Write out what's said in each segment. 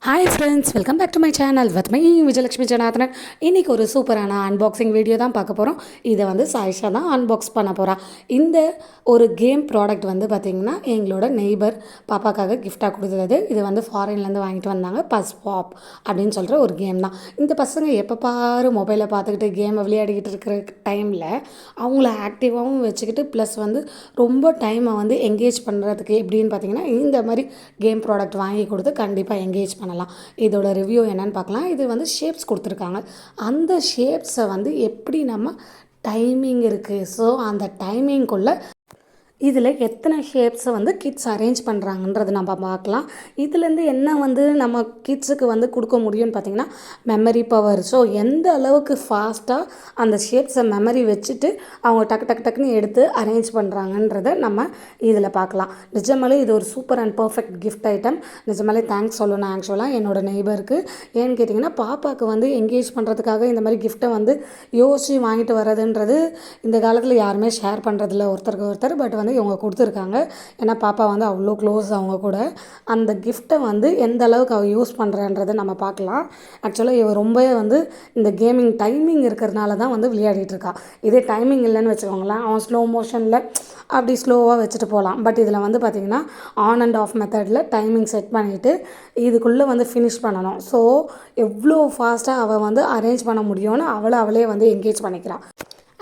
Hi friends, welcome back to my channel with my Vijayalakshmi Janardhanan. இன்றைக்கி ஒரு சூப்பரான அன்பாக்சிங் வீடியோ தான் பார்க்க போகிறோம். இதை வந்து சாயிஷா தான் அன்பாக்ஸ் பண்ண போகிறா. இந்த ஒரு கேம் ப்ராடக்ட் வந்து பார்த்திங்கன்னா எங்களோட நெய்பர் பாப்பாக்காக கிஃப்டாக கொடுத்தது. இது வந்து ஃபாரின்லேருந்து வாங்கிட்டு வந்தாங்க. பஸ் பாப் அப்படின்னு சொல்கிற ஒரு கேம் தான். இந்த பசங்க எப்போ பாரு மொபைலை பார்த்துக்கிட்டு கேமை விளையாடிக்கிட்டு இருக்கிற டைமில் அவங்கள ஆக்டிவாகவும் வச்சுக்கிட்டு ப்ளஸ் வந்து ரொம்ப டைமை வந்து என்கேஜ் பண்ணுறதுக்கு எப்படின்னு பார்த்திங்கன்னா இந்த மாதிரி கேம் ப்ராடக்ட் வாங்கி கொடுத்து கண்டிப்பாக என்கேஜ் பண்ணலாம். இதோட ரிவ்யூ என்னன்னு பார்க்கலாம். இது வந்து ஷேப்ஸ் கொடுத்துருக்காங்க. அந்த ஷேப்ஸை வந்து எப்படி நம்ம டைமிங் இருக்குது, ஸோ அந்த டைமிங்குள்ளே இதில் எத்தனை ஷேப்ஸை வந்து கிட்ஸ் அரேஞ்ச் பண்ணுறாங்கன்றது நம்ம பார்க்கலாம். இதுலேருந்து என்ன வந்து நம்ம கிட்ஸுக்கு வந்து கொடுக்க முடியும்னு பார்த்திங்கன்னா மெமரி பவர். ஸோ எந்த அளவுக்கு ஃபாஸ்ட்டாக அந்த ஷேப்ஸை மெமரி வச்சுட்டு அவங்க டக்குன்னு எடுத்து அரேஞ்ச் பண்ணுறாங்கன்றதை நம்ம இதில் பார்க்கலாம். நிஜமாலே இது ஒரு super and perfect gift item. நிஜமாலே தேங்க்ஸ் சொல்லணும் ஆக்சுவலாக என்னோடய நெய்பருக்கு. ஏன்னு கேட்டிங்கன்னா பாப்பாவுக்கு வந்து என்கேஜ் பண்ணுறதுக்காக இந்த மாதிரி கிஃப்ட்டை வந்து யோசித்து வாங்கிட்டு வர்றதுன்றது இந்த காலத்தில் யாருமே ஷேர் பண்ணுறதில்ல ஒருத்தருக்கு ஒருத்தர். பட் வந்து இவங்க கொடுத்துருக்காங்க. ஏன்னா பாப்பா வந்து அவ்வளோ க்ளோஸ் அவங்க கூட. அந்த கிஃப்ட்டை வந்து எந்த அளவுக்கு அவள் யூஸ் பண்ணுறான்றதை நம்ம பார்க்கலாம். ஆக்சுவலாக இவள் ரொம்பவே வந்து இந்த கேமிங் டைமிங் இருக்கிறதுனால தான் வந்து விளையாடிட்டு இருக்கா. இதே டைமிங் இல்லைன்னு வச்சுக்கோங்களேன், அவன் ஸ்லோ மோஷனில் அப்படி ஸ்லோவாக வச்சுட்டு போகலாம். பட் இதில் வந்து பார்த்திங்கன்னா ஆன் அண்ட் ஆஃப் மெத்தடில் டைமிங் செட் பண்ணிவிட்டு இதுக்குள்ளே வந்து ஃபினிஷ் பண்ணணும். ஸோ எவ்வளோ ஃபாஸ்ட்டாக அவள் வந்து அரேஞ்ச் பண்ண முடியும்னு அவளே வந்து என்கேஜ் பண்ணிக்கிறாள்.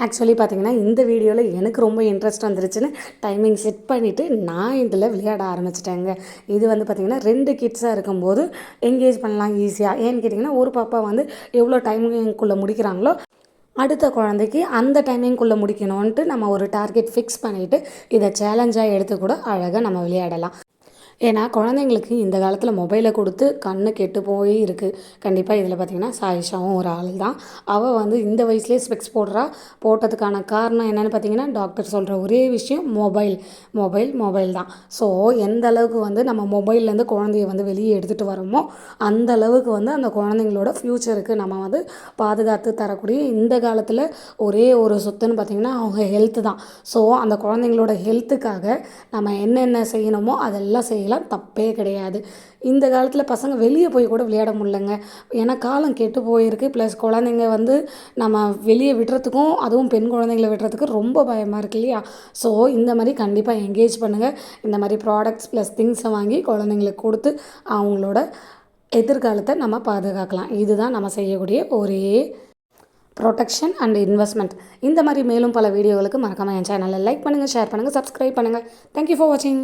ஆக்சுவலி பார்த்திங்கன்னா இந்த வீடியோவில் எனக்கு ரொம்ப இன்ட்ரெஸ்ட் வந்துருச்சுன்னு டைமிங் செட் பண்ணிவிட்டு நான் இதில் விளையாட ஆரம்பிச்சிட்டேங்க. இது வந்து பார்த்திங்கன்னா 2 கிட்ஸாக இருக்கும்போது என்கேஜ் பண்ணலாம் ஈஸியாக. ஏன்னு கேட்டிங்கன்னா ஒரு பாப்பா வந்து எவ்வளோ டைமிங்குள்ளே முடிக்கிறாங்களோ அடுத்த குழந்தைக்கு அந்த டைமிங்குள்ளே முடிக்கணுன்ட்டு நம்ம ஒரு டார்கெட் ஃபிக்ஸ் பண்ணிவிட்டு இதை சேலஞ்சாக எடுத்து கூட அழகாக நம்ம விளையாடலாம். ஏன்னா குழந்தைங்களுக்கு இந்த காலத்தில் மொபைலை கொடுத்து கண்ணு கெட்டு போய் இருக்குது. கண்டிப்பாக இதில் பார்த்திங்கன்னா சாயிஷாவும் ஒரு ஆள் தான். அவள் வந்து இந்த வயசுலேயே ஸ்பெக்ஸ் போட்டதுக்கான காரணம் என்னென்னு பார்த்திங்கன்னா டாக்டர் சொல்கிற ஒரே விஷயம் மொபைல் தான். ஸோ எந்த அளவுக்கு வந்து நம்ம மொபைல்லேருந்து குழந்தைய வந்து வெளியே எடுத்துகிட்டு வரோமோ அந்த அளவுக்கு வந்து அந்த குழந்தைங்களோட ஃப்யூச்சருக்கு நம்ம வந்து பாதுகாத்து தரக்கூடிய இந்த காலத்தில் ஒரே ஒரு சொத்துன்னு பார்த்திங்கன்னா அவங்க ஹெல்த்து தான். ஸோ அந்த குழந்தைங்களோட ஹெல்த்துக்காக நம்ம என்னென்ன செய்யணுமோ அதெல்லாம் செய்யலாம், தப்பே கிடையாது. இந்த காலத்தில் பசங்க வெளியே போய் கூட விளையாட முடியலங்க. ஏன்னா காலம் கெட்டு போயிருக்கு. ப்ளஸ் குழந்தைங்க வந்து நம்ம வெளியே விடுறதுக்கும் அதுவும் பெண் குழந்தைங்களை விடுறதுக்கு ரொம்ப பயமாக இருக்கு இல்லையா. ஸோ இந்த மாதிரி கண்டிப்பாக என்கேஜ் பண்ணுங்கள். இந்த மாதிரி ப்ராடக்ட்ஸ் ப்ளஸ் திங்ஸை வாங்கி குழந்தைங்களுக்கு கொடுத்து அவங்களோட எதிர்காலத்தை நம்ம பாதுகாக்கலாம். இதுதான் நம்ம செய்யக்கூடிய ஒரே ப்ரொடெக்ஷன் அண்ட் இன்வெஸ்ட்மெண்ட். இந்த மாதிரி மேலும் பல வீடியோகளுக்கு மறக்காமல் என் சேனலை லைக் பண்ணுங்கள், ஷேர் பண்ணுங்கள், சப்ஸ்கிரைப் பண்ணுங்கள். தேங்க்யூ ஃபார் வாட்சிங்.